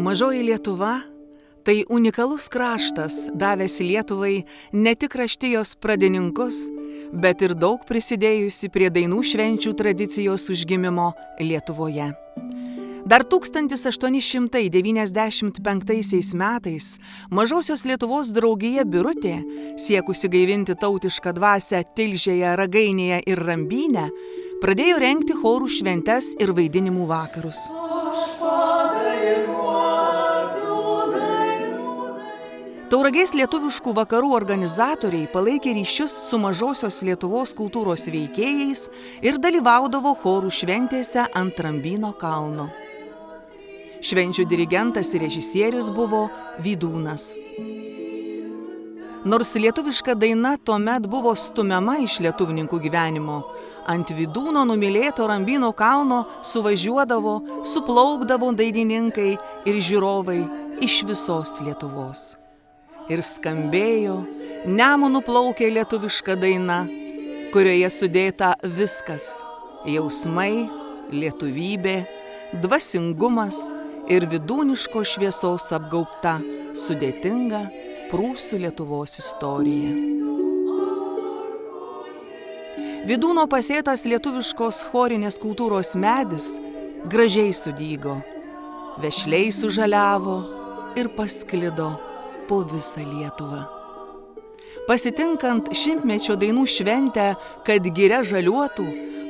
Mažoji Lietuva – tai unikalus kraštas, davęs Lietuvai ne tik raštijos pradininkus, bet ir daug prisidėjusi prie dainų švenčių tradicijos užgimimo Lietuvoje. Dar 1895 metais Mažosios Lietuvos draugija Birutė, siekusi gaivinti tautišką dvasią Tilžėje, Ragainėje ir Rambyne, pradėjo rengti chorų šventes ir vaidinimų vakarus. Tauragės lietuviškų vakarų organizatoriai palaikė ryšius su Mažosios Lietuvos kultūros veikėjais ir dalyvaudavo chorų šventėse ant Rambyno kalno. Švenčių dirigentas ir režisierius buvo Vydūnas. Nors lietuviška daina tuomet buvo stumiama iš lietuvininkų gyvenimo, ant Vydūno numylėto Rambyno kalno suvažiuodavo, suplaukdavo dainininkai ir žiūrovai iš visos Lietuvos. Ir skambėjo, Nemunu plaukė lietuviška daina, kurioje sudėta viskas – jausmai, lietuvybė, dvasingumas ir vidūniško šviesos apgaubta sudėtinga Prūsų Lietuvos istorija. Vydūno pasėtas lietuviškos chorinės kultūros medis gražiai sudygo, vešliai sužaliavo ir pasklido po visą Lietuvą. Pasitinkant šimtmečio dainų šventę, kad giria žaliuotų,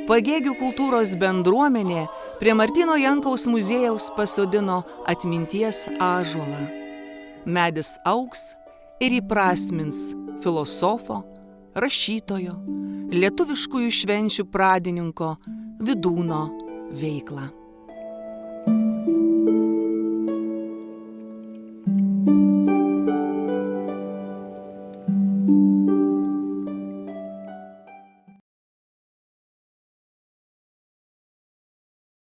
Pagėgių kultūros bendruomenė prie Martyno Jankaus muziejaus pasodino atminties ąžuolą. Medis augs ir įprasmins filosofo, rašytojo, lietuviškųjų švenčių pradininko Vydūno veiklą.